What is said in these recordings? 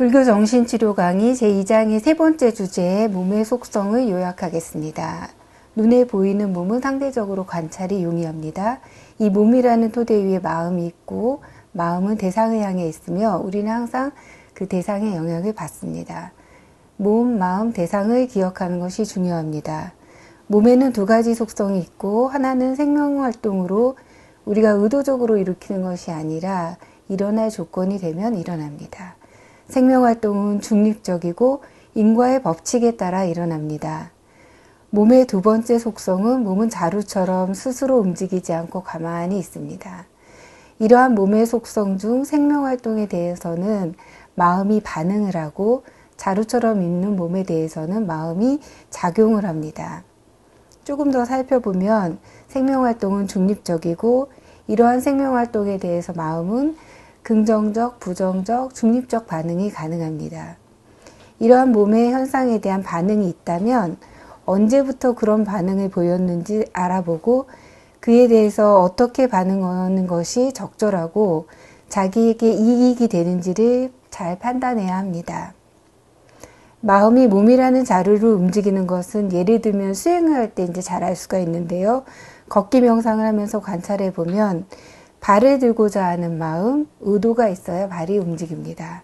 불교 정신치료 강의 제2장의 세 번째 주제, 몸의 속성을 요약하겠습니다. 눈에 보이는 몸은 상대적으로 관찰이 용이합니다. 이 몸이라는 토대 위에 마음이 있고 마음은 대상을 향해 있으며 우리는 항상 그 대상의 영향을 받습니다. 몸, 마음, 대상을 기억하는 것이 중요합니다. 몸에는 두 가지 속성이 있고 하나는 생명활동으로 우리가 의도적으로 일으키는 것이 아니라 일어날 조건이 되면 일어납니다. 생명활동은 중립적이고 인과의 법칙에 따라 일어납니다. 몸의 두 번째 속성은 몸은 자루처럼 스스로 움직이지 않고 가만히 있습니다. 이러한 몸의 속성 중 생명활동에 대해서는 마음이 반응을 하고 자루처럼 있는 몸에 대해서는 마음이 작용을 합니다. 조금 더 살펴보면 생명활동은 중립적이고 이러한 생명활동에 대해서 마음은 긍정적, 부정적, 중립적 반응이 가능합니다. 이러한 몸의 현상에 대한 반응이 있다면 언제부터 그런 반응을 보였는지 알아보고 그에 대해서 어떻게 반응하는 것이 적절하고 자기에게 이익이 되는지를 잘 판단해야 합니다. 마음이 몸이라는 자루를 움직이는 것은 예를 들면 수행을 할 때 이제 잘 알 수가 있는데요. 걷기 명상을 하면서 관찰해 보면 발을 들고자 하는 마음, 의도가 있어야 발이 움직입니다.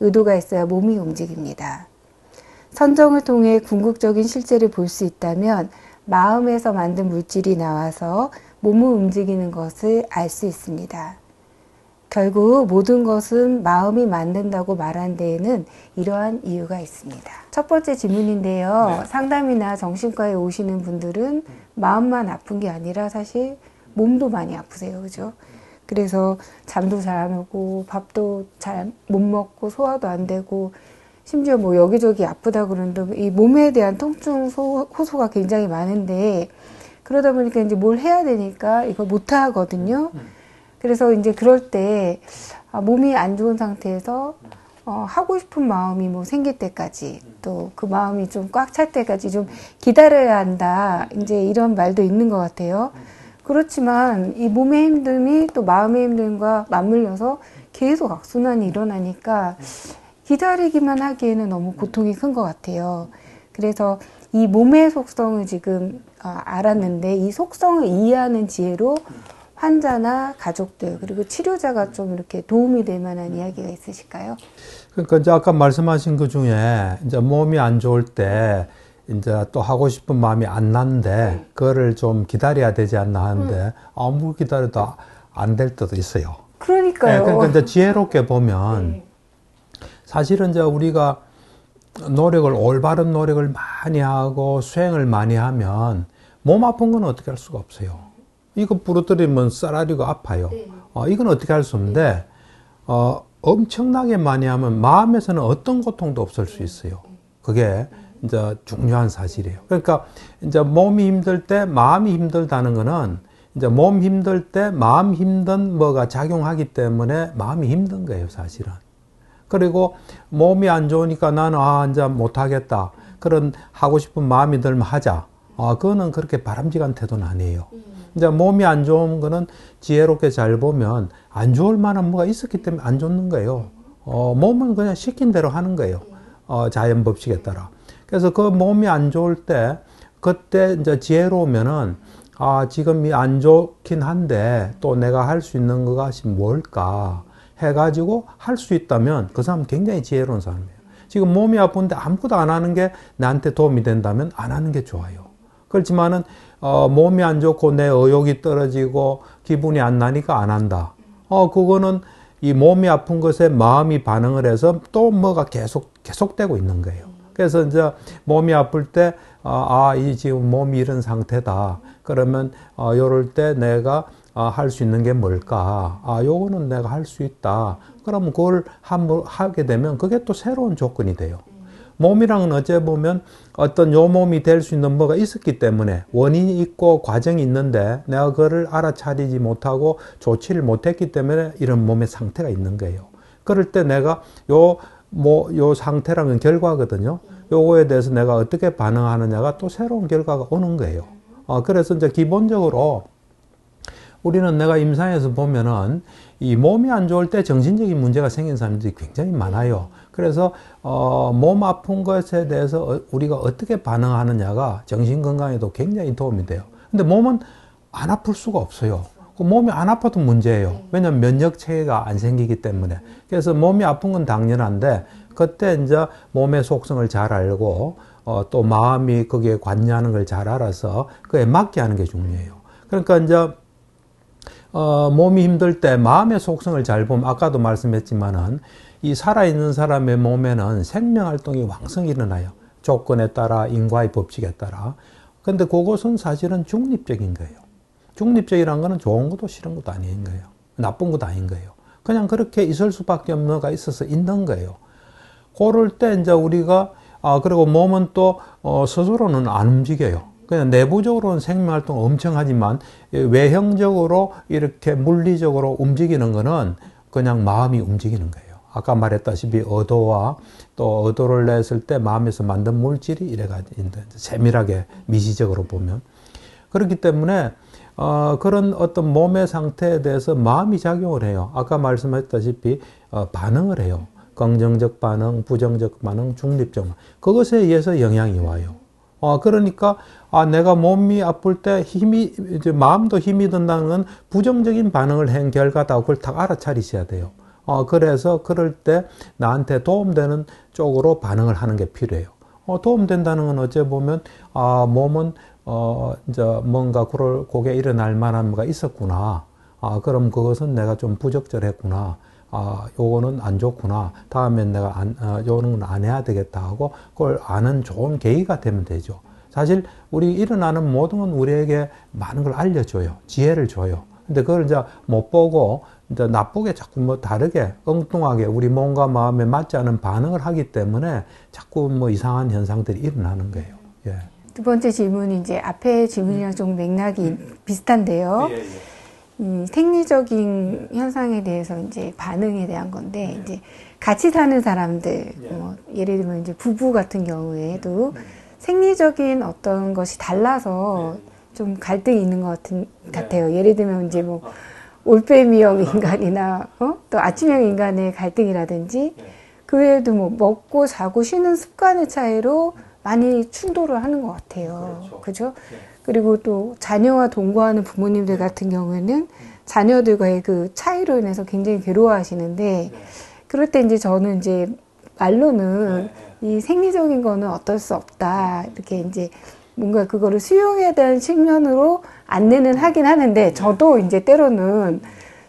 의도가 있어야 몸이 움직입니다. 선정을 통해 궁극적인 실제를 볼 수 있다면 마음에서 만든 물질이 나와서 몸을 움직이는 것을 알 수 있습니다. 결국 모든 것은 마음이 만든다고 말한 데에는 이러한 이유가 있습니다. 첫 번째 질문인데요. 네. 상담이나 정신과에 오시는 분들은 마음만 아픈 게 아니라 사실 몸도 많이 아프세요. 그죠? 그래서 잠도 잘 안 오고 밥도 잘 못 먹고 소화도 안 되고 심지어 뭐 여기저기 아프다 그러는데 이 몸에 대한 통증 호소가 굉장히 많은데 그러다 보니까 이제 뭘 해야 되니까 이걸 못 하거든요. 그래서 이제 그럴 때 몸이 안 좋은 상태에서 하고 싶은 마음이 뭐 생길 때까지 또 그 마음이 좀 꽉 찰 때까지 좀 기다려야 한다. 이제 이런 말도 있는 것 같아요. 그렇지만 이 몸의 힘듦이 또 마음의 힘듦과 맞물려서 계속 악순환이 일어나니까 기다리기만 하기에는 너무 고통이 큰 것 같아요. 그래서 이 몸의 속성을 지금 알았는데 이 속성을 이해하는 지혜로 환자나 가족들 그리고 치료자가 좀 이렇게 도움이 될 만한 이야기가 있으실까요? 그러니까 이제 아까 말씀하신 그 중에 이제 몸이 안 좋을 때 이제 또 하고 싶은 마음이 안 나는데 그거를 좀 기다려야 되지 않나 하는데 아무리 기다려도 안 될 때도 있어요. 그러니까요. 네, 그러니까 이제 지혜롭게 보면 사실은 이제 우리가 올바른 노력을 많이 하고 수행을 많이 하면 몸 아픈 건 어떻게 할 수가 없어요. 이거 부러뜨리면 쌀아리가 아파요. 이건 어떻게 할 수 없는데 엄청나게 많이 하면 마음에서는 어떤 고통도 없을 수 있어요. 그게 이제 중요한 사실이에요. 그러니까 이제 몸이 힘들 때 마음이 힘들다는 거는 이제 몸 힘들 때 마음 힘든 뭐가 작용하기 때문에 마음이 힘든 거예요, 사실은. 그리고 몸이 안 좋으니까 나는 이제 못 하겠다. 그런 하고 싶은 마음이 들면 하자. 그거는 그렇게 바람직한 태도는 아니에요. 이제 몸이 안 좋은 거는 지혜롭게 잘 보면 안 좋을 만한 뭐가 있었기 때문에 안 좋는 거예요. 몸은 그냥 시킨 대로 하는 거예요. 자연 법칙에 따라. 그래서 그 몸이 안 좋을 때 그때 이제 지혜로우면은 지금이 안 좋긴 한데 또 내가 할 수 있는 것이 뭘까 해가지고 할 수 있다면 그 사람은 굉장히 지혜로운 사람이에요. 지금 몸이 아픈데 아무것도 안 하는 게 나한테 도움이 된다면 안 하는 게 좋아요. 그렇지만은 몸이 안 좋고 내 의욕이 떨어지고 기분이 안 나니까 안 한다. 그거는 이 몸이 아픈 것에 마음이 반응을 해서 또 뭐가 계속되고 있는 거예요. 그래서 이제 몸이 아플 때, 이 지금 몸이 이런 상태다. 그러면, 요럴 때 내가 할 수 있는 게 뭘까? 요거는 내가 할 수 있다. 그러면 그걸 하게 되면 그게 또 새로운 조건이 돼요. 몸이랑은 어째 보면 어떤 요 몸이 될 수 있는 뭐가 있었기 때문에 원인이 있고 과정이 있는데 내가 그거를 알아차리지 못하고 조치를 못했기 때문에 이런 몸의 상태가 있는 거예요. 그럴 때 내가 요 상태라는 결과거든요. 요거에 대해서 내가 어떻게 반응하느냐가 또 새로운 결과가 오는 거예요. 그래서 이제 기본적으로 우리는 내가 임상에서 보면은 이 몸이 안 좋을 때 정신적인 문제가 생긴 사람들이 굉장히 많아요. 그래서 몸 아픈 것에 대해서 우리가 어떻게 반응하느냐가 정신 건강에도 굉장히 도움이 돼요. 근데 몸은 안 아플 수가 없어요. 몸이 안 아파도 문제예요. 왜냐하면 면역 체계가 안 생기기 때문에. 그래서 몸이 아픈 건 당연한데 그때 이제 몸의 속성을 잘 알고 또 마음이 거기에 관여하는 걸 잘 알아서 그에 맞게 하는 게 중요해요. 그러니까 이제 몸이 힘들 때 마음의 속성을 잘 보면 아까도 말씀했지만은 이 살아있는 사람의 몸에는 생명활동이 왕성히 일어나요. 조건에 따라 인과의 법칙에 따라. 근데 그것은 사실은 중립적인 거예요. 중립적이라는 거는 좋은 것도 싫은 것도 아닌 거예요. 나쁜 것도 아닌 거예요. 그냥 그렇게 있을 수밖에 없는 거가 있어서 있는 거예요. 그럴 때 이제 우리가 그리고 몸은 또 스스로는 안 움직여요. 그냥 내부적으로는 생명활동 엄청 하지만 외형적으로 이렇게 물리적으로 움직이는 거는 그냥 마음이 움직이는 거예요. 아까 말했다시피 의도와 또 의도를 냈을 때 마음에서 만든 물질이 이래가지고 세밀하게 미시적으로 보면 그렇기 때문에 그런 어떤 몸의 상태에 대해서 마음이 작용을 해요. 아까 말씀했다시피 반응을 해요. 긍정적 반응, 부정적 반응, 중립적 반응. 그것에 의해서 영향이 와요. 그러니까 내가 몸이 아플 때 이제 마음도 힘이 든다는 건 부정적인 반응을 한 결과다. 그걸 다 알아차리셔야 돼요. 그래서 그럴 때 나한테 도움되는 쪽으로 반응을 하는 게 필요해요. 도움된다는 건 어째 보면 몸은 이제 뭔가 그게 일어날 만한 뭐가 있었구나. 그럼 그것은 내가 좀 부적절했구나. 요거는 안 좋구나. 다음엔 내가 요거는 안 해야 되겠다 하고 그걸 아는 좋은 계기가 되면 되죠. 사실 우리 일어나는 모든 건 우리에게 많은 걸 알려줘요. 지혜를 줘요. 근데 그걸 이제 못 보고 이제 나쁘게 자꾸 뭐 다르게 엉뚱하게 우리 몸과 마음에 맞지 않은 반응을 하기 때문에 자꾸 뭐 이상한 현상들이 일어나는 거예요. 예. 두 번째 질문이 이제 앞에 질문이랑 좀 맥락이 비슷한데요. 예, 예. 생리적인 현상에 대해서 이제 반응에 대한 건데, 이제 같이 사는 사람들, 예를 들면 이제 부부 같은 경우에도 생리적인 어떤 것이 달라서 좀 갈등이 있는 것 같아요. 예를 들면 이제 뭐 올빼미형 인간이나 또 아침형 인간의 갈등이라든지 그 외에도 뭐 먹고 자고 쉬는 습관의 차이로 많이 충돌을 하는 것 같아요. 그죠? 그리고 또 자녀와 동거하는 부모님들 같은 경우에는 자녀들과의 그 차이로 인해서 굉장히 괴로워하시는데 그럴 때 이제 저는 이제 말로는 이 생리적인 거는 어쩔 수 없다. 이렇게 이제 뭔가 그거를 수용해야 되는 측면으로 안내는 하긴 하는데 저도 이제 때로는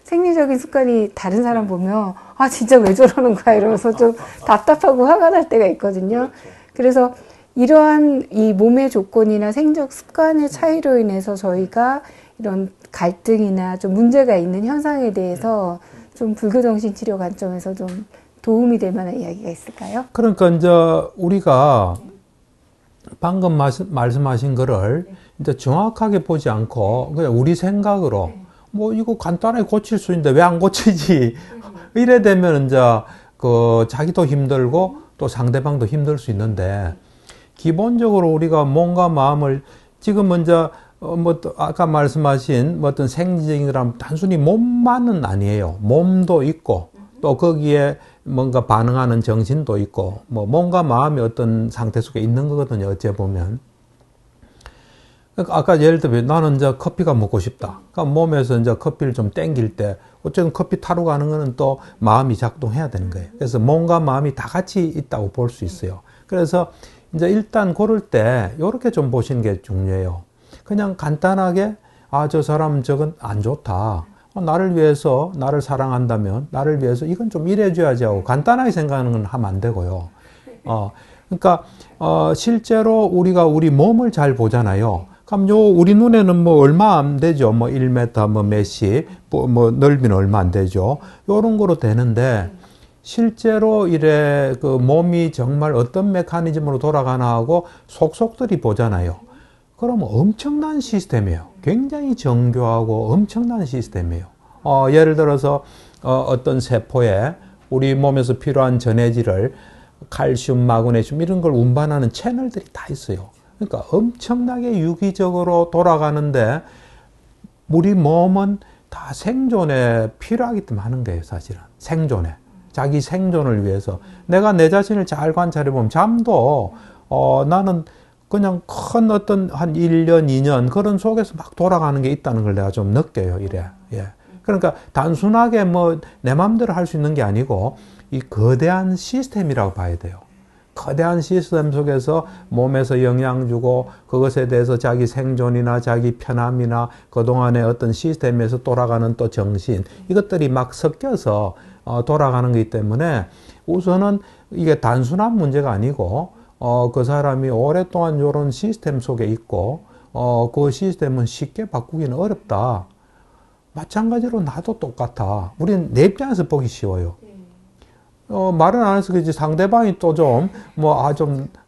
생리적인 습관이 다른 사람 보면 진짜 왜 저러는 거야 이러면서 좀 답답하고 화가 날 때가 있거든요. 그래서 이러한 이 몸의 조건이나 생적 습관의 차이로 인해서 저희가 이런 갈등이나 좀 문제가 있는 현상에 대해서 좀 불교정신치료 관점에서 좀 도움이 될 만한 이야기가 있을까요? 그러니까 이제 우리가 방금 말씀하신 거를 이제 정확하게 보지 않고 그냥 우리 생각으로 뭐 이거 간단하게 고칠 수 있는데 왜 안 고치지? 이래 되면 이제 자기도 힘들고 또 상대방도 힘들 수 있는데 기본적으로 우리가 몸과 마음을 지금 먼저 아까 말씀하신 어떤 생리적인 거라면 단순히 몸만은 아니에요. 몸도 있고 또 거기에 뭔가 반응하는 정신도 있고 몸과 마음이 어떤 상태 속에 있는 거거든요. 어째 보면. 그러니까 아까 예를 들어 나는 이제 커피가 먹고 싶다. 그러니까 몸에서 이제 커피를 좀 땡길 때 어쨌든 커피 타러 가는 거는 또 마음이 작동해야 되는 거예요. 그래서 몸과 마음이 다 같이 있다고 볼 수 있어요. 그래서 이제 일단 고를 때 이렇게 좀 보시는 게 중요해요. 그냥 간단하게 저 사람 저건 안 좋다. 나를 위해서 나를 사랑한다면 나를 위해서 이건 좀 이래줘야지 하고 간단하게 생각하는 건 하면 안 되고요. 그러니까 실제로 우리가 우리 몸을 잘 보잖아요. 그럼 우리 눈에는 뭐 얼마 안 되죠. 뭐 1m 뭐 몇시 뭐 넓이는 얼마 안 되죠. 요런 거로 되는데 실제로 이래 그 몸이 정말 어떤 메커니즘으로 돌아가나 하고 속속들이 보잖아요. 그러면 엄청난 시스템이에요. 굉장히 정교하고 엄청난 시스템이에요. 예를 들어서 어떤 세포에 우리 몸에서 필요한 전해질을 칼슘, 마그네슘 이런 걸 운반하는 채널들이 다 있어요. 그러니까 엄청나게 유기적으로 돌아가는데 우리 몸은 다 생존에 필요하기 때문에 하는 거예요, 사실은. 생존에. 자기 생존을 위해서. 내가 내 자신을 잘 관찰해 보면 잠도 나는 그냥 큰 어떤 한 1년, 2년 그런 속에서 막 돌아가는 게 있다는 걸 내가 좀 느껴요. 이래. 예. 그러니까 단순하게 뭐 내 마음대로 할 수 있는 게 아니고 이 거대한 시스템이라고 봐야 돼요. 거대한 시스템 속에서 몸에서 영향 주고 그것에 대해서 자기 생존이나 자기 편함이나 그동안의 어떤 시스템에서 돌아가는 또 정신 이것들이 막 섞여서 돌아가는 거기 때문에 우선은 이게 단순한 문제가 아니고 그 사람이 오랫동안 이런 시스템 속에 있고 그 시스템은 쉽게 바꾸기는 어렵다. 마찬가지로 나도 똑같아. 우리는 내 입장에서 보기 쉬워요. 말은 안 해서 그지 상대방이 또 좀,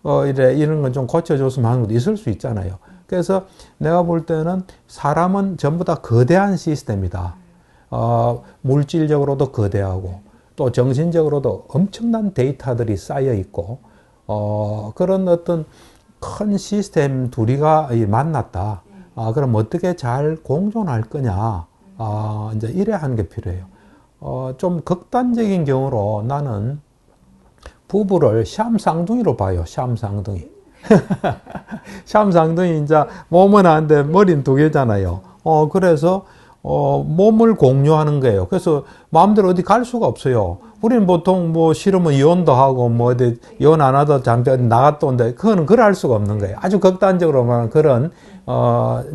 이런 건 좀 고쳐줬으면 하는 것도 있을 수 있잖아요. 그래서 내가 볼 때는 사람은 전부 다 거대한 시스템이다. 물질적으로도 거대하고, 또 정신적으로도 엄청난 데이터들이 쌓여 있고, 그런 어떤 큰 시스템 둘이가 만났다. 그럼 어떻게 잘 공존할 거냐. 이제 이래야 하는 게 필요해요. 좀 극단적인 경우로 나는 부부를 샴쌍둥이로 봐요. 샴쌍둥이. 샴쌍둥이 이제 몸은 한데 머리는 두 개잖아요. 그래서 몸을 공유하는 거예요. 그래서 마음대로 어디 갈 수가 없어요. 우리는 보통 뭐 싫으면 이혼도 하고 뭐 어디 이혼 안 하다 잠깐 나갔다 온다. 그거는 그럴 수가 없는 거예요. 아주 극단적으로 말하는 그런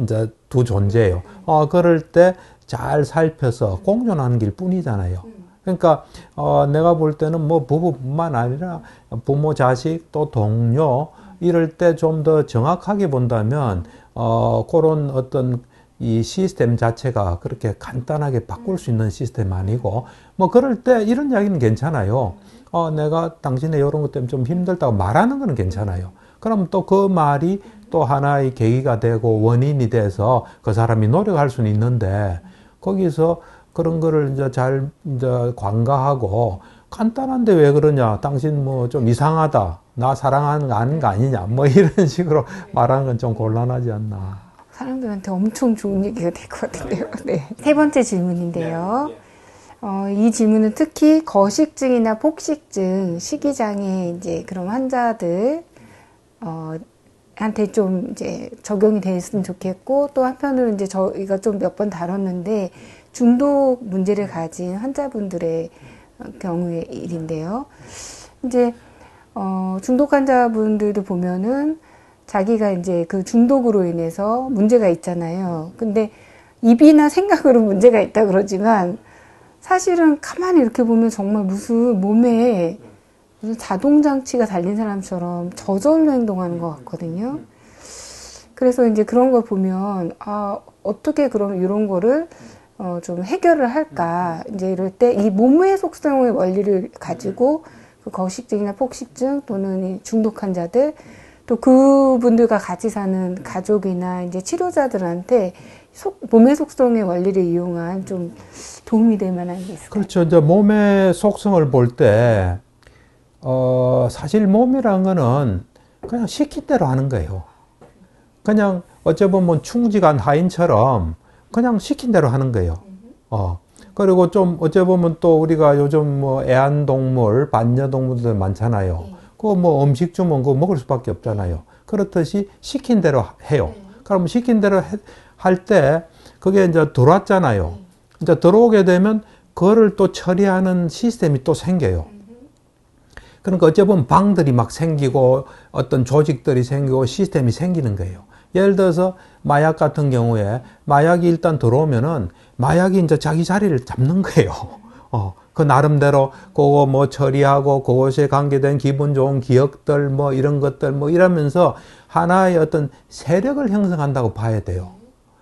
이제 두 존재예요. 그럴 때 잘 살펴서 공존하는 길 뿐이잖아요. 그러니까 내가 볼 때는 뭐 부부뿐만 아니라 부모, 자식, 또 동료 이럴 때 좀 더 정확하게 본다면 그런 어떤 이 시스템 자체가 그렇게 간단하게 바꿀 수 있는 시스템 아니고 뭐 그럴 때 이런 이야기는 괜찮아요. 내가 당신의 이런 것 때문에 좀 힘들다고 말하는 거는 괜찮아요. 그럼 또 그 말이 또 하나의 계기가 되고 원인이 돼서 그 사람이 노력할 수는 있는데 거기서 그런 거를 이제 잘 이제 관가하고 간단한데 왜 그러냐? 당신 뭐 좀 이상하다. 나 사랑하는 거 아닌 거 아니냐? 뭐 이런 식으로 말하는 건 좀 곤란하지 않나. 사람들한테 엄청 좋은 얘기가 될 것 같은데요. 네. 세 번째 질문인데요. 이 질문은 특히 거식증이나 폭식증, 식이장애 이제 그런 환자들 한테 좀 이제 적용이 됐으면 좋겠고 또 한편으로 이제 저희가 좀 몇 번 다뤘는데 중독 문제를 가진 환자분들의 경우의 일인데요. 이제 중독 환자분들도 보면은 자기가 이제 그 중독으로 인해서 문제가 있잖아요. 근데 입이나 생각으로 문제가 있다 그러지만 사실은 가만히 이렇게 보면 정말 무슨 몸에 무슨 자동장치가 달린 사람처럼 저절로 행동하는 것 같거든요. 그래서 이제 그런 걸 보면, 어떻게 그럼 이런 거를, 좀 해결을 할까. 이제 이럴 때 이 몸의 속성의 원리를 가지고 그 거식증이나 폭식증 또는 이 중독 환자들 또 그분들과 같이 사는 가족이나 이제 치료자들한테 몸의 속성의 원리를 이용한 좀 도움이 될 만한 게 있을까요? 그렇죠. 이제 몸의 속성을 볼 때, 사실 몸이란 거는 그냥 시킨 대로 하는 거예요. 그냥 어찌 보면 충직한 하인처럼 그냥 시킨 대로 하는 거예요. 그리고 좀 어찌 보면 또 우리가 요즘 뭐 애완동물, 반려동물들 많잖아요. 그거 뭐 음식 주면 그거 먹을 수밖에 없잖아요. 그렇듯이 시킨 대로 해요. 그럼 시킨 대로 할 때 그게 이제 들어왔잖아요. 이제 들어오게 되면 그거를 또 처리하는 시스템이 또 생겨요. 그러니까 어찌 보면 방들이 막 생기고 어떤 조직들이 생기고 시스템이 생기는 거예요. 예를 들어서 마약 같은 경우에 마약이 일단 들어오면은 마약이 이제 자기 자리를 잡는 거예요. 그 나름대로 그거 뭐 처리하고 그것에 관계된 기분 좋은 기억들 뭐 이런 것들 뭐 이러면서 하나의 어떤 세력을 형성한다고 봐야 돼요.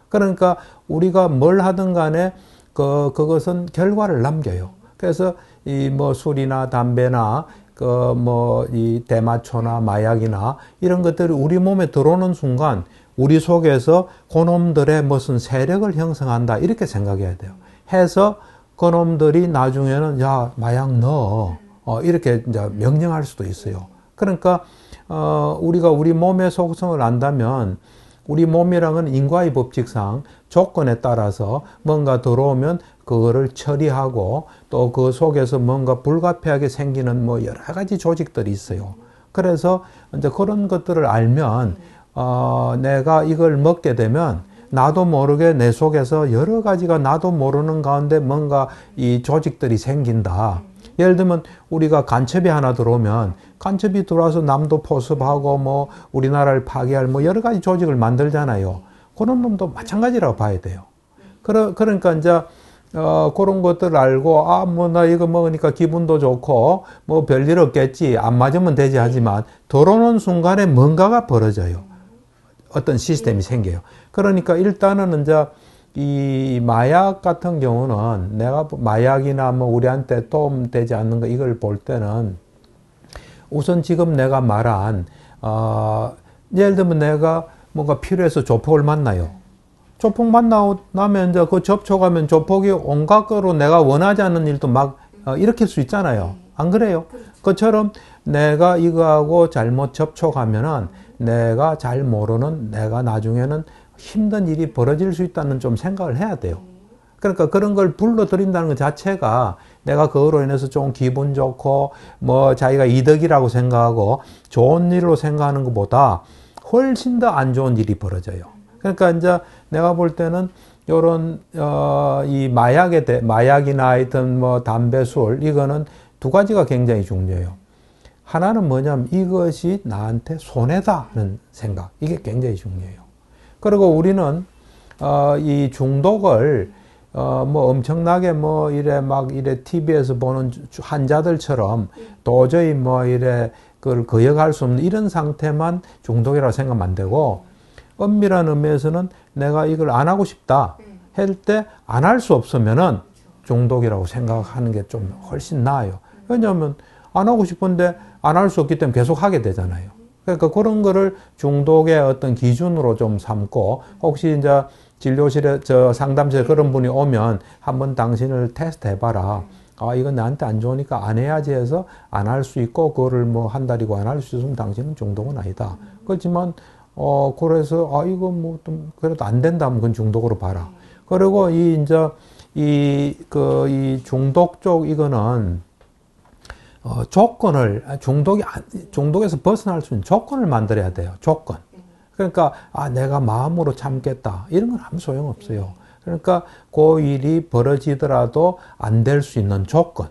그러니까 우리가 뭘 하든 간에 그것은 결과를 남겨요. 그래서 이 뭐 술이나 담배나 이 대마초나 마약이나 이런 것들이 우리 몸에 들어오는 순간 우리 속에서 그놈들의 무슨 세력을 형성한다 이렇게 생각해야 돼요. 해서 그놈들이 나중에는 야 마약 넣어 이렇게 이제 명령할 수도 있어요. 그러니까 우리가 우리 몸의 속성을 안다면 우리 몸이랑은 인과의 법칙상 조건에 따라서 뭔가 들어오면 그거를 처리하고 또 그 속에서 뭔가 불가피하게 생기는 뭐 여러 가지 조직들이 있어요. 그래서 이제 그런 것들을 알면 내가 이걸 먹게 되면 나도 모르게 내 속에서 여러 가지가 나도 모르는 가운데 뭔가 이 조직들이 생긴다. 예를 들면 우리가 간첩이 하나 들어오면 간첩이 들어와서 남도 포섭하고 뭐 우리나라를 파괴할 뭐 여러 가지 조직을 만들잖아요. 그런 놈도 마찬가지라고 봐야 돼요. 그러니까 이제 그런 것들을 알고 뭐 나 이거 먹으니까 기분도 좋고 뭐 별일 없겠지 안 맞으면 되지 하지만 들어오는 순간에 뭔가가 벌어져요. 어떤 시스템이 생겨요. 그러니까 일단은 이제 이 마약 같은 경우는 내가 마약이나 뭐 우리한테 도움되지 않는 거 이걸 볼 때는 우선 지금 내가 말한 예를 들면 내가 뭔가 필요해서 조폭을 만나요. 조폭 만나고 나면 이제 그 접촉하면 조폭이 온갖 거로 내가 원하지 않는 일도 막 일으킬 수 있잖아요. 안 그래요? 그처럼 내가 이거하고 잘못 접촉하면은 내가 잘 모르는 내가 나중에는 힘든 일이 벌어질 수 있다는 좀 생각을 해야 돼요. 그러니까 그런 걸 불러들인다는 것 자체가 내가 그거로 인해서 좀 기분 좋고 뭐 자기가 이득이라고 생각하고 좋은 일로 생각하는 것보다 훨씬 더 안 좋은 일이 벌어져요. 그러니까 이제 내가 볼 때는 요런 이 마약이나 하여튼 뭐 담배, 술 이거는 두 가지가 굉장히 중요해요. 하나는 뭐냐면 이것이 나한테 손해다는 생각. 이게 굉장히 중요해요. 그리고 우리는 이 중독을 뭐 엄청나게 뭐 이래 TV에서 보는 환자들처럼 도저히 뭐 이래 그걸 거역할 수 없는 이런 상태만 중독이라고 생각하면 안 되고 엄밀한 의미에서는 내가 이걸 안 하고 싶다 할 때 안 할 수 없으면은 중독이라고 생각하는 게 좀 훨씬 나아요. 왜냐하면 안 하고 싶은데 안 할 수 없기 때문에 계속 하게 되잖아요. 그러니까 그런 거를 중독의 어떤 기준으로 좀 삼고 혹시 이제 진료실에 상담실에 그런 분이 오면 한번 당신을 테스트 해봐라. 이건 나한테 안 좋으니까 안 해야지 해서 안 할 수 있고 그거를 뭐 한 달이고 안 할 수 있으면 당신은 중독은 아니다. 그렇지만 그래서 이거 뭐 좀 그래도 안 된다면 그건 중독으로 봐라. 그리고 이 중독 쪽 이거는 중독에서 벗어날 수 있는 조건을 만들어야 돼요. 조건. 그러니까, 내가 마음으로 참겠다. 이런 건 아무 소용없어요. 그러니까, 그 일이 벌어지더라도 안 될 수 있는 조건.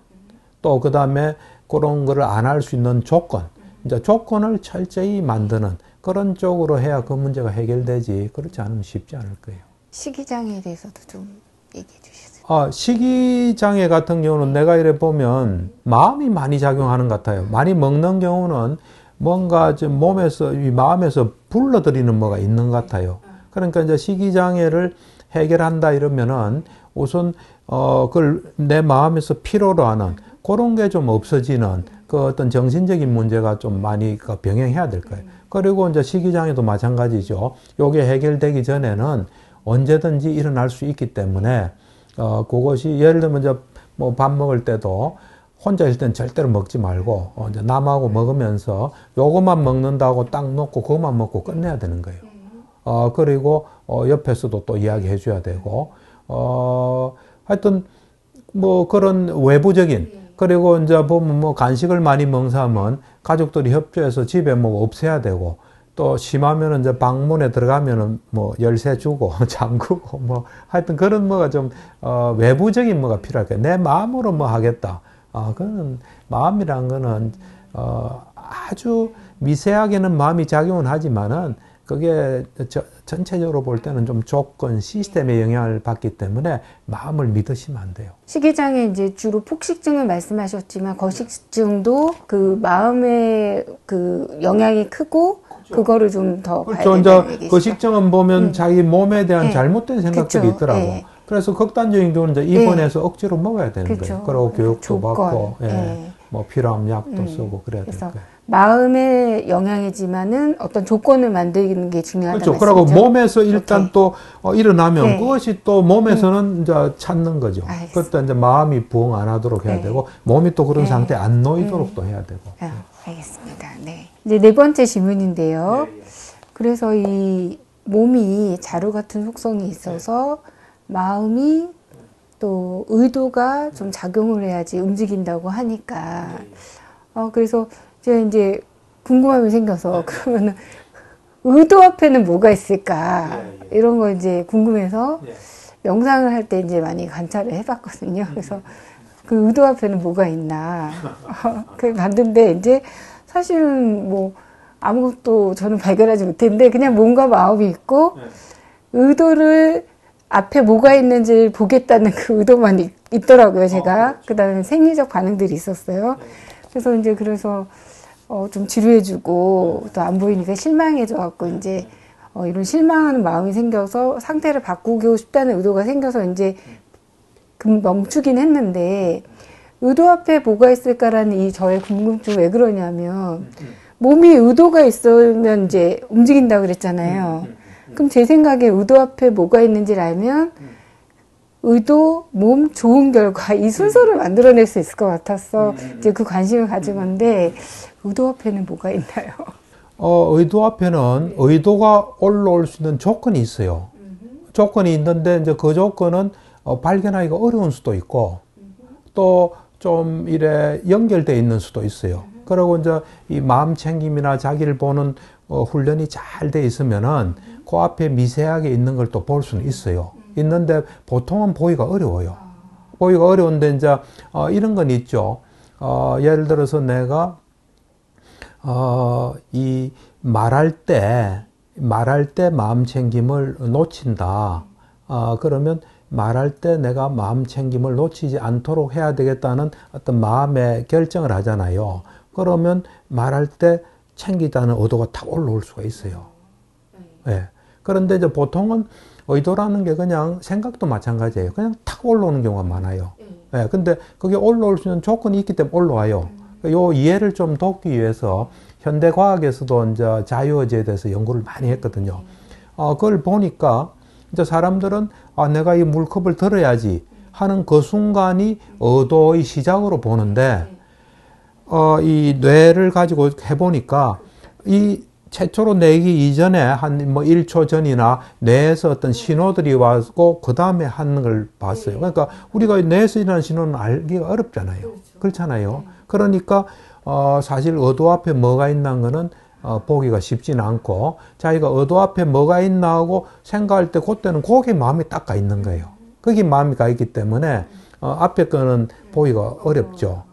또, 그 다음에 그런 거를 안 할 수 있는 조건. 이제 조건을 철저히 만드는 그런 쪽으로 해야 그 문제가 해결되지. 그렇지 않으면 쉽지 않을 거예요. 식이장애에 대해서도 좀 얘기해 주시죠. 식이장애 같은 경우는 내가 이래 보면 마음이 많이 작용하는 것 같아요. 많이 먹는 경우는 뭔가 좀 몸에서, 이 마음에서 불러들이는 뭐가 있는 것 같아요. 그러니까 이제 식이장애를 해결한다 이러면은 우선, 그걸 내 마음에서 필요로 하는 그런 게 좀 없어지는 그 어떤 정신적인 문제가 좀 많이 병행해야 될 거예요. 그리고 이제 식이장애도 마찬가지죠. 요게 해결되기 전에는 언제든지 일어날 수 있기 때문에 그것이 예를 들면 이제 뭐 밥 먹을 때도 혼자 있을 땐 절대로 먹지 말고 이제 남하고 먹으면서 요것만 먹는다고 딱 놓고 그것만 먹고 끝내야 되는 거예요. 그리고 옆에서도 또 이야기해 줘야 되고 하여튼 뭐 그런 외부적인 그리고 이제 보면 뭐 간식을 많이 먹는 사람은 가족들이 협조해서 집에 뭐 없애야 되고 또 심하면은 이제 방문에 들어가면은 뭐 열쇠 주고 잠그고 뭐 하여튼 그런 뭐가 좀 외부적인 뭐가 필요할 거예요. 내 마음으로 뭐 하겠다. 그거는 마음이란 거는 아주 미세하게는 마음이 작용은 하지만은 그게 전체적으로 볼 때는 좀 조건 시스템의 영향을 받기 때문에 마음을 믿으시면 안 돼요. 식이장애 이제 주로 폭식증을 말씀하셨지만 거식증도 그 마음의 그 영향이 크고 그거를 좀 더 봐야 된다는 얘기죠. 거식증은 보면 자기 몸에 대한 잘못된 생각들이 있더라고. 그래서 극단적인 경우는 이제 입원해서 억지로 먹어야 되는 거예요. 그리고 교육도 받고, 뭐 필요한 약도 쓰고 그래야 될 거예요. 마음의 영향이지만은 어떤 조건을 만드는 게 중요하다는 그렇죠. 그리고 몸에서 일단 또 일어나면 그것이 또 몸에서는 이제 찾는 거죠. 그때 이제 마음이 부응 안 하도록 해야 되고 몸이 또 그런 상태에 안 놓이도록 또 해야 되고. 알겠습니다. 네. 이제 네 번째 질문인데요. 그래서 이 몸이 자루 같은 속성이 있어서 마음이 또 의도가 좀 작용을 해야지 움직인다고 하니까 그래서 제가 이제 궁금함이 생겨서 그러면은 의도 앞에는 뭐가 있을까 이런 거 이제 궁금해서 명상을 할 때 이제 많이 관찰을 해봤거든요. 그래서 그 의도 앞에는 뭐가 있나 그 봤는데 이제 사실은 뭐 아무것도 저는 발견하지 못했는데 그냥 몸과 마음이 있고 의도를 앞에 뭐가 있는지 보겠다는 그 의도만 있더라고요, 제가. 그렇죠. 그 다음에 생리적 반응들이 있었어요. 그래서 이제 좀 지루해지고 또 안 보이니까 실망해져갖고 이제 이런 실망하는 마음이 생겨서 상태를 바꾸고 싶다는 의도가 생겨서 이제 멈추긴 했는데 의도 앞에 뭐가 있을까라는 이 저의 궁금증이 왜 그러냐면 몸이 의도가 있으면 이제 움직인다고 그랬잖아요. 그럼 제 생각에 의도 앞에 뭐가 있는지를 알면 의도, 몸, 좋은 결과 이 순서를 만들어낼 수 있을 것 같아서 이제 그 관심을 가진 건데 의도 앞에는 뭐가 있나요? 의도 앞에는 의도가 올라올 수 있는 조건이 있어요. 조건이 있는데 이제 그 조건은 발견하기가 어려운 수도 있고 또 좀 이래 연결되어 있는 수도 있어요. 그리고 이제 이 마음 챙김이나 자기를 보는 훈련이 잘 돼 있으면은 그 앞에 미세하게 있는 걸 또 볼 수는 있어요. 있는데 보통은 보기가 어려워요. 보기가 어려운데 이제 이런 건 있죠. 예를 들어서 내가 이 말할 때 마음 챙김을 놓친다. 그러면 말할 때 내가 마음 챙김을 놓치지 않도록 해야 되겠다는 어떤 마음의 결정을 하잖아요. 그러면 말할 때 챙기다는 의도가 탁 올라올 수가 있어요. 예. 그런데 이제 보통은 의도라는 게 그냥 생각도 마찬가지예요. 그냥 탁 올라오는 경우가 많아요. 예. 근데 그게 올라올 수 있는 조건이 있기 때문에 올라와요. 요 이해를 좀 돕기 위해서 현대과학에서도 이제 자유의지에 대해서 연구를 많이 했거든요. 그걸 보니까 이제 사람들은 내가 이 물컵을 들어야지 하는 그 순간이 의도의 시작으로 보는데 이 뇌를 가지고 해보니까 이 최초로 내기 이전에 한 뭐 1초 전이나 뇌에서 어떤 신호들이 와서 그 다음에 하는 걸 봤어요. 그러니까 우리가 뇌에서 일어나는 신호는 알기가 어렵잖아요. 그렇잖아요. 그러니까 사실 의도 앞에 뭐가 있는 거는 보기가 쉽지는 않고 자기가 의도 앞에 뭐가 있나 하고 생각할 때 그때는 거기에 마음이 딱 가 있는 거예요. 거기 마음이 가 있기 때문에 앞에 거는 보기가 어렵죠.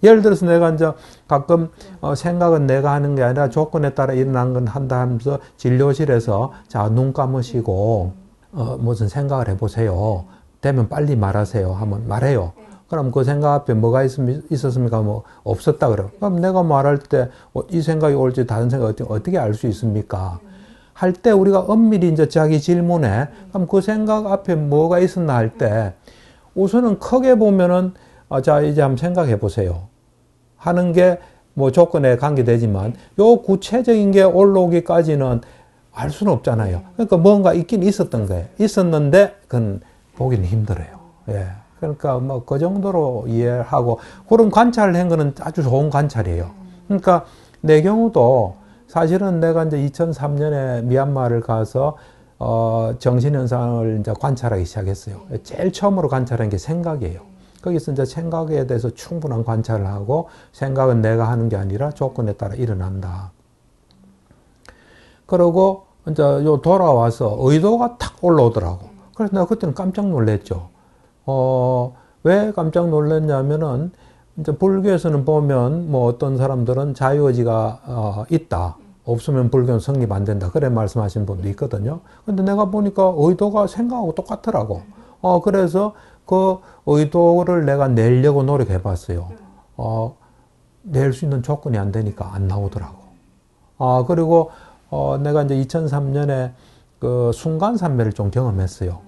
예를 들어서 내가 이제 가끔 생각은 내가 하는 게 아니라 조건에 따라 일어난 건 한다 하면서 진료실에서 자, 눈 감으시고 무슨 생각을 해보세요. 되면 빨리 말하세요 하면 말해요. 그럼 그 생각 앞에 뭐가 있었습니까? 뭐 없었다 그래요. 그럼 내가 말할 때 이 생각이 올지 다른 생각이 어떻게 알 수 있습니까? 할 때 우리가 엄밀히 이제 자기 질문에 그럼 그 생각 앞에 뭐가 있었나 할 때 우선은 크게 보면은 자 이제 한번 생각해 보세요. 하는 게 뭐 조건에 관계되지만 요 구체적인 게 올라오기까지는 알 수는 없잖아요. 그러니까 뭔가 있긴 있었던 거예요. 있었는데 그건 보기는 힘들어요. 예. 그러니까 뭐 그 정도로 이해하고 그런 관찰을 한 거는 아주 좋은 관찰이에요. 그러니까 내 경우도 사실은 내가 이제 2003년에 미얀마를 가서 정신현상을 이제 관찰하기 시작했어요. 제일 처음으로 관찰한 게 생각이에요. 거기서 이제 생각에 대해서 충분한 관찰을 하고 생각은 내가 하는 게 아니라 조건에 따라 일어난다. 그러고 이제 요 돌아와서 의도가 탁 올라오더라고. 그래서 내가 그때는 깜짝 놀랐죠. 왜 깜짝 놀랐냐면은, 이제 불교에서는 보면, 뭐 어떤 사람들은 자유의지가, 있다. 없으면 불교는 성립 안 된다. 그래 말씀하신 분도 있거든요. 근데 내가 보니까 의도가 생각하고 똑같더라고. 그래서 그 의도를 내가 내려고 노력해 봤어요. 낼 수 있는 조건이 안 되니까 안 나오더라고. 그리고, 내가 이제 2003년에 그 순간산매를 좀 경험했어요.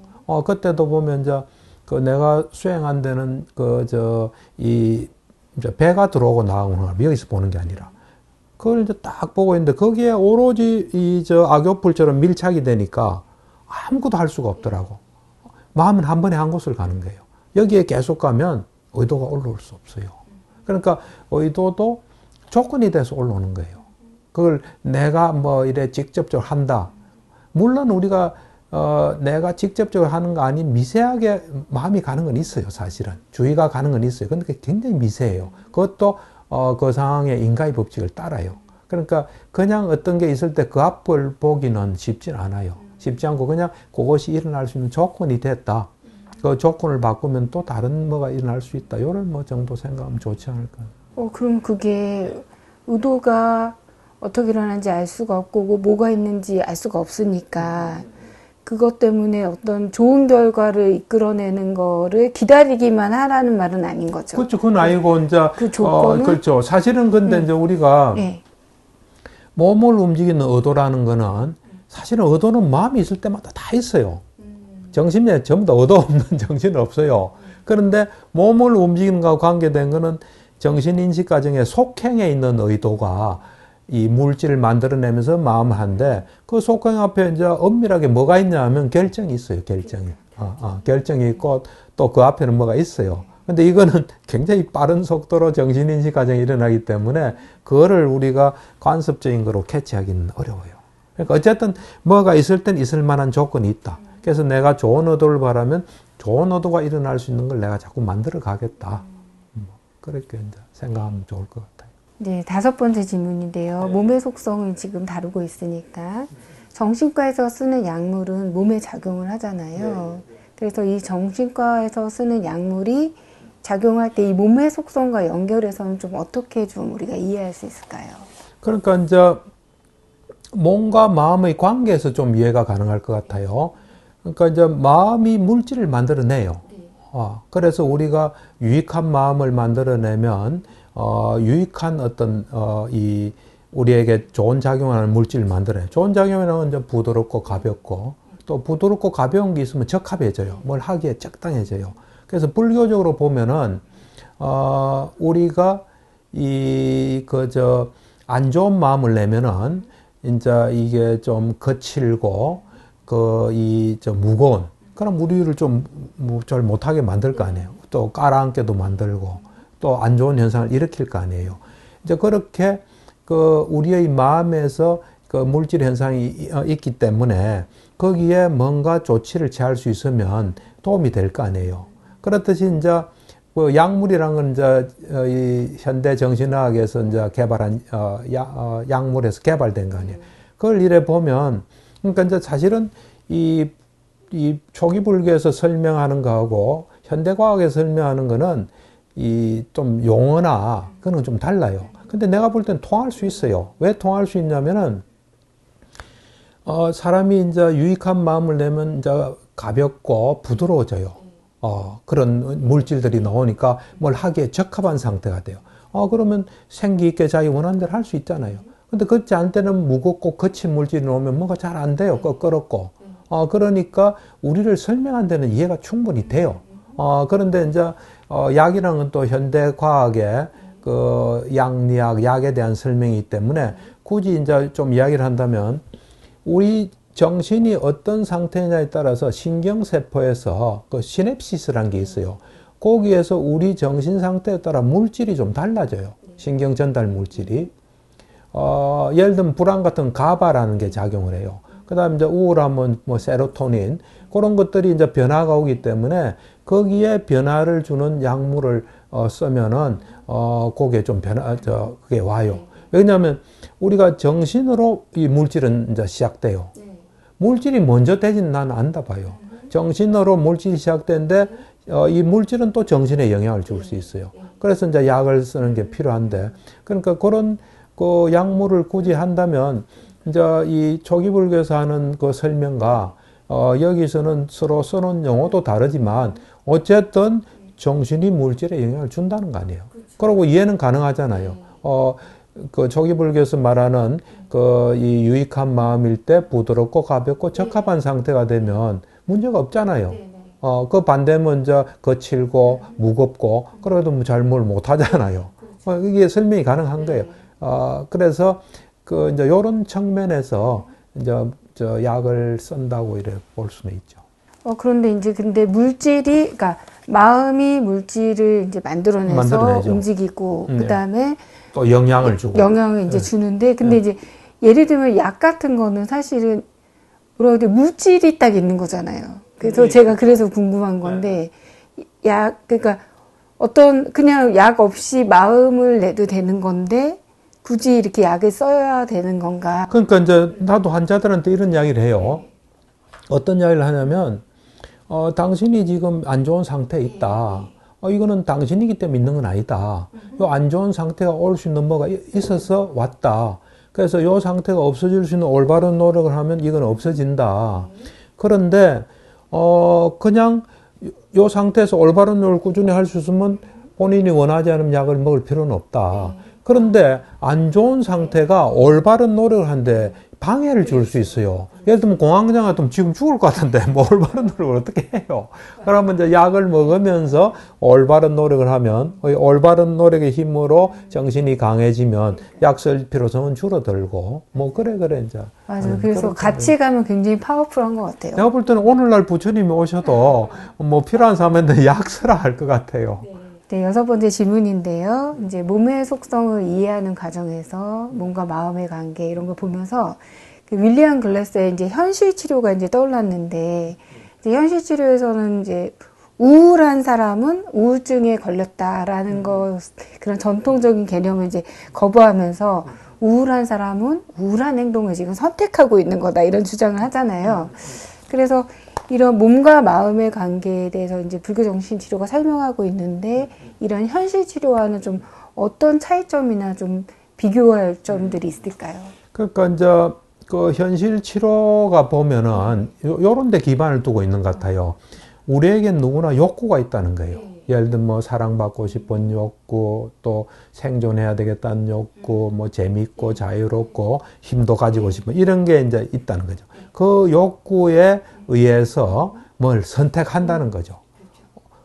그때도 보면 이제 그 내가 수행한 데는 이제 배가 들어오고 나오는 걸 여기서 보는 게 아니라 그걸 이제 딱 보고 있는데 거기에 오로지 악교풀처럼 밀착이 되니까 아무것도 할 수가 없더라고. 마음은 한 번에 한 곳을 가는 거예요. 여기에 계속 가면 의도가 올라올 수 없어요. 그러니까 의도도 조건이 돼서 올라오는 거예요. 그걸 내가 뭐 이래 직접적으로 한다. 물론 우리가 내가 직접적으로 하는 거 아닌 미세하게 마음이 가는 건 있어요, 사실은. 주의가 가는 건 있어요. 근데 그게 굉장히 미세해요. 그것도, 그 상황의 인과의 법칙을 따라요. 그러니까 그냥 어떤 게 있을 때 그 앞을 보기는 쉽진 않아요. 쉽지 않고 그냥 그것이 일어날 수 있는 조건이 됐다. 그 조건을 바꾸면 또 다른 뭐가 일어날 수 있다. 이런 뭐 정도 생각하면 좋지 않을까. 그럼 그게 의도가 어떻게 일어나는지 알 수가 없고 뭐가 있는지 알 수가 없으니까 그것 때문에 어떤 좋은 결과를 이끌어내는 거를 기다리기만 하라는 말은 아닌 거죠. 그렇죠. 그건 아니고 이제 그 조건은 그렇죠. 사실은 근데 이제 우리가 네. 몸을 움직이는 의도라는 거는 사실은 의도는 마음이 있을 때마다 다 있어요. 정신에 전부 다 의도 없는 정신은 없어요. 그런데 몸을 움직이는 것과 관계된 거는 정신인식 과정의 속행에 있는 의도가 이 물질을 만들어내면서 마음을 하는데 그 속행 앞에 이제 엄밀하게 뭐가 있냐 하면 결정이 있어요. 결정이. 결정이 있고 또 그 앞에는 뭐가 있어요. 근데 이거는 굉장히 빠른 속도로 정신인식 과정이 일어나기 때문에 그거를 우리가 관습적인 거로 캐치하기는 어려워요. 그러니까 어쨌든 뭐가 있을 땐 있을 만한 조건이 있다. 그래서 내가 좋은 의도를 바라면 좋은 의도가 일어날 수 있는 걸 내가 자꾸 만들어 가겠다. 그렇게 이제 생각하면 좋을 것 같아요. 네, 5번째 질문인데요. 몸의 속성을 지금 다루고 있으니까 정신과에서 쓰는 약물은 몸에 작용을 하잖아요. 그래서 이 정신과에서 쓰는 약물이 작용할 때 이 몸의 속성과 연결해서는 좀 어떻게 좀 우리가 이해할 수 있을까요? 그러니까 이제 몸과 마음의 관계에서 좀 이해가 가능할 것 같아요. 그러니까 이제 마음이 물질을 만들어내요. 그래서 우리가 유익한 마음을 만들어내면 유익한 어떤 이 우리에게 좋은 작용하는 물질을 만들어요. 좋은 작용이라는 이제 부드럽고 가볍고 또 부드럽고 가벼운 게 있으면 적합해져요. 뭘 하기에 적당해져요. 그래서 불교적으로 보면은 우리가 안 좋은 마음을 내면은 이제 이게 좀 거칠고 무거운 그럼 우리를 좀 잘 못하게 만들 거 아니에요. 또 깔아앉게도 만들고 또 안 좋은 현상을 일으킬 거 아니에요. 이제 그렇게 우리의 마음에서 그 물질 현상이 있기 때문에 거기에 뭔가 조치를 취할 수 있으면 도움이 될 거 아니에요. 그렇듯이 이제 그 약물이란 건 이제 이 현대 정신의학에서 이제 개발한 약물에서 개발된 거 아니에요. 그걸 이래 보면 그러니까 이제 사실은 이 초기 불교에서 설명하는 거하고 현대 과학에서 설명하는 거는 이 좀 용어나 그거는 좀 달라요. 근데 내가 볼 땐 통할 수 있어요. 왜 통할 수 있냐면은 사람이 이제 유익한 마음을 내면 이제 가볍고 부드러워져요. 그런 물질들이 나오니까 뭘 하기에 적합한 상태가 돼요. 그러면 생기 있게 자기 원하는 대로 할 수 있잖아요. 근데 그렇지 않을 때는 무겁고 거친 물질이 나오면 뭔가 잘 안 돼요. 꺼끄럽고. 그러니까 우리를 설명한 데는 이해가 충분히 돼요. 그런데 이제 약이라는 건 또 현대 과학의 그 약리학, 약에 대한 설명이기 때문에 굳이 이제 좀 이야기를 한다면 우리 정신이 어떤 상태냐에 따라서 신경세포에서 그 시냅시스라는 게 있어요. 거기에서 우리 정신 상태에 따라 물질이 좀 달라져요. 신경 전달 물질이. 예를 들면 불안 같은 가바라는 게 작용을 해요. 그 다음에 이제 우울하면 뭐 세로토닌, 그런 것들이 이제 변화가 오기 때문에 거기에 변화를 주는 약물을 쓰면은, 그게 좀 그게 와요. 왜냐하면 우리가 정신으로 이 물질은 이제 시작돼요. 물질이 먼저 되진 난 안다 봐요. 정신으로 물질이 시작되는데, 이 물질은 또 정신에 영향을 줄 수 있어요. 그래서 이제 약을 쓰는 게 필요한데, 그러니까 그런 그 약물을 굳이 한다면, 이제 이 초기 불교에서 하는 그 설명과 여기서는 서로 쓰는 용어도 다르지만 어쨌든 정신이 물질에 영향을 준다는 거 아니에요. 그리고 이해는 가능하잖아요. 그 초기 불교에서 말하는 그 이 유익한 마음일 때 부드럽고 가볍고 적합한 상태가 되면 문제가 없잖아요. 그 반대면 이제 거칠고 무겁고 그래도 뭐 잘 뭘 못하잖아요. 이게 설명이 가능한 거예요. 그래서 그 이제 요런 측면에서 이제 저 약을 쓴다고 이래 볼 수는 있죠. 그런데 이제 근데 물질이 그러니까 마음이 물질을 이제 만들어내서 움직이고 그다음에 또 영향을 주고 영향을 이제 주는데 근데 이제 예를 들면 약 같은 거는 사실은 뭐라 그래 물질이 딱 있는 거잖아요. 그래서 제가 그래서 궁금한 건데 그러니까 어떤 그냥 약 없이 마음을 내도 되는 건데 굳이 이렇게 약을 써야 되는 건가? 그러니까 이제 나도 환자들한테 이런 이야기를 해요. 어떤 이야기를 하냐면 당신이 지금 안 좋은 상태에 있다. 이거는 당신이기 때문에 있는 건 아니다. 요 안 좋은 상태가 올 수 있는 뭐가 있어서 왔다. 그래서 요 상태가 없어질 수 있는 올바른 노력을 하면 이건 없어진다. 그런데 그냥 요 상태에서 올바른 노력을 꾸준히 할 수 있으면 본인이 원하지 않은 약을 먹을 필요는 없다. 그런데 안 좋은 상태가 올바른 노력을 하는데 방해를 줄 수 있어요. 예를 들면 공황장 같으면 지금 죽을 것 같은데 뭐 올바른 노력을 어떻게 해요? 그러면 이제 약을 먹으면서 올바른 노력을 하면 올바른 노력의 힘으로 정신이 강해지면 약 쓸 필요성은 줄어들고 뭐 그래 이제. 맞아요. 그래서 같이 가면 굉장히 파워풀한 것 같아요. 내가 볼 때는 오늘날 부처님이 오셔도 뭐 필요한 사람한테 약 쓰라 할 것 같아요. 네, 6번째 질문인데요. 이제 몸의 속성을 이해하는 과정에서 몸과 마음의 관계 이런 걸 보면서 그 윌리엄 글래스의 이제 현실 치료가 이제 떠올랐는데 이제 현실 치료에서는 이제 우울한 사람은 우울증에 걸렸다라는 거 그런 전통적인 개념을 이제 거부하면서 우울한 사람은 우울한 행동을 지금 선택하고 있는 거다 이런 주장을 하잖아요. 그래서 이런 몸과 마음의 관계에 대해서 이제 불교 정신 치료가 설명하고 있는데 이런 현실 치료와는 좀 어떤 차이점이나 좀 비교할 점들이 있을까요? 그러니까 이제 그 현실 치료가 보면은 요런 데 기반을 두고 있는 것 같아요. 우리에겐 누구나 욕구가 있다는 거예요. 예를 들면 뭐 사랑받고 싶은 욕구, 또 생존해야 되겠다는 욕구, 뭐 재밌고 자유롭고 힘도 가지고 싶은 이런 게 이제 있다는 거죠. 그 욕구에 의해서 뭘 선택한다는 거죠.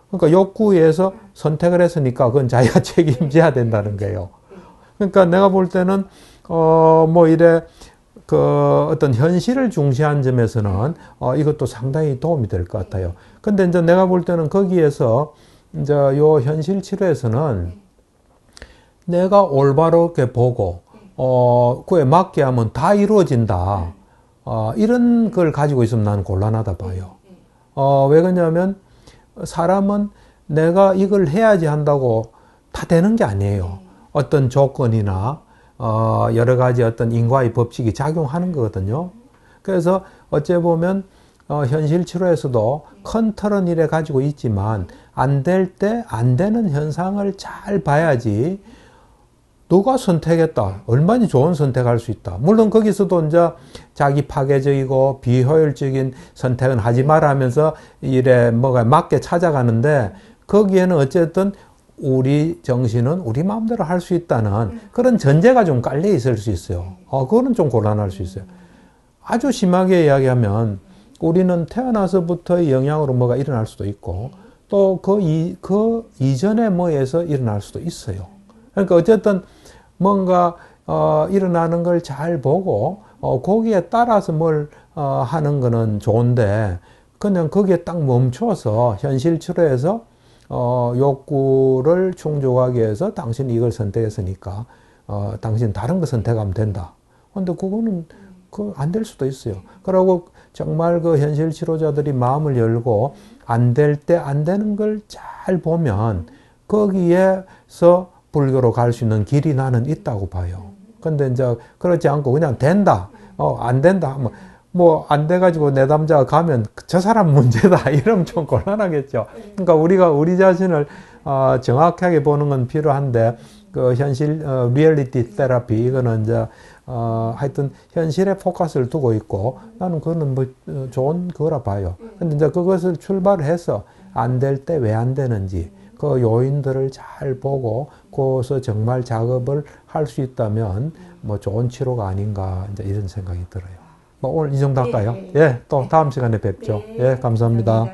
그러니까 욕구에 의해서 선택을 했으니까 그건 자기가 책임져야 된다는 거예요. 그러니까 내가 볼 때는 뭐 이래 그 어떤 현실을 중시한 점에서는 이것도 상당히 도움이 될 것 같아요. 근데 이제 내가 볼 때는 거기에서 이제 요 현실 치료에서는 내가 올바르게 보고 그에 맞게 하면 다 이루어진다. 이런 걸 가지고 있으면 나는 곤란하다 봐요. 왜 그러냐면 사람은 내가 이걸 해야지 한다고 다 되는 게 아니에요. 어떤 조건이나 여러 가지 어떤 인과의 법칙이 작용하는 거거든요. 그래서 어째 보면 현실 치료에서도 큰 틀은 이래 가지고 있지만 안 될 때 안 되는 현상을 잘 봐야지 누가 선택했다. 얼마나 좋은 선택할 수 있다. 물론 거기서도 이제 자기 파괴적이고 비효율적인 선택은 하지 마라 하면서 이래 뭐가 맞게 찾아가는데 거기에는 어쨌든 우리 정신은 우리 마음대로 할 수 있다는 그런 전제가 좀 깔려 있을 수 있어요. 그거는 좀 곤란할 수 있어요. 아주 심하게 이야기하면 우리는 태어나서부터의 영향으로 뭐가 일어날 수도 있고 또 그 이전에 뭐에서 일어날 수도 있어요. 그러니까 어쨌든 뭔가 일어나는 걸 잘 보고 거기에 따라서 뭘 하는 거는 좋은데 그냥 거기에 딱 멈춰서 현실 치료에서 욕구를 충족하기 위해서 당신이 이걸 선택했으니까 당신 다른 거 선택하면 된다. 근데 그거는 안 될 수도 있어요. 그러고 정말 그 현실 치료자들이 마음을 열고 안 될 때 안 되는 걸 잘 보면 거기에서 불교로 갈 수 있는 길이 나는 있다고 봐요. 근데 이제 그렇지 않고 그냥 된다. 안 된다. 뭐 안 돼가지고 내담자가 가면 저 사람 문제다. 이러면 좀 곤란하겠죠. 그러니까 우리가 우리 자신을 정확하게 보는 건 필요한데 그 현실 리얼리티 테라피 이거는 이제 하여튼 현실에 포커스를 두고 있고 나는 그거는 뭐 좋은 거라 봐요. 근데 이제 그것을 출발해서 안 될 때 왜 안 되는지 그 요인들을 잘 보고 거기서 정말 작업을 할 수 있다면 뭐 좋은 치료가 아닌가 이제 이런 생각이 들어요. 뭐 오늘 이 정도 할까요? 예, 또 다음 시간에 뵙죠. 예, 감사합니다.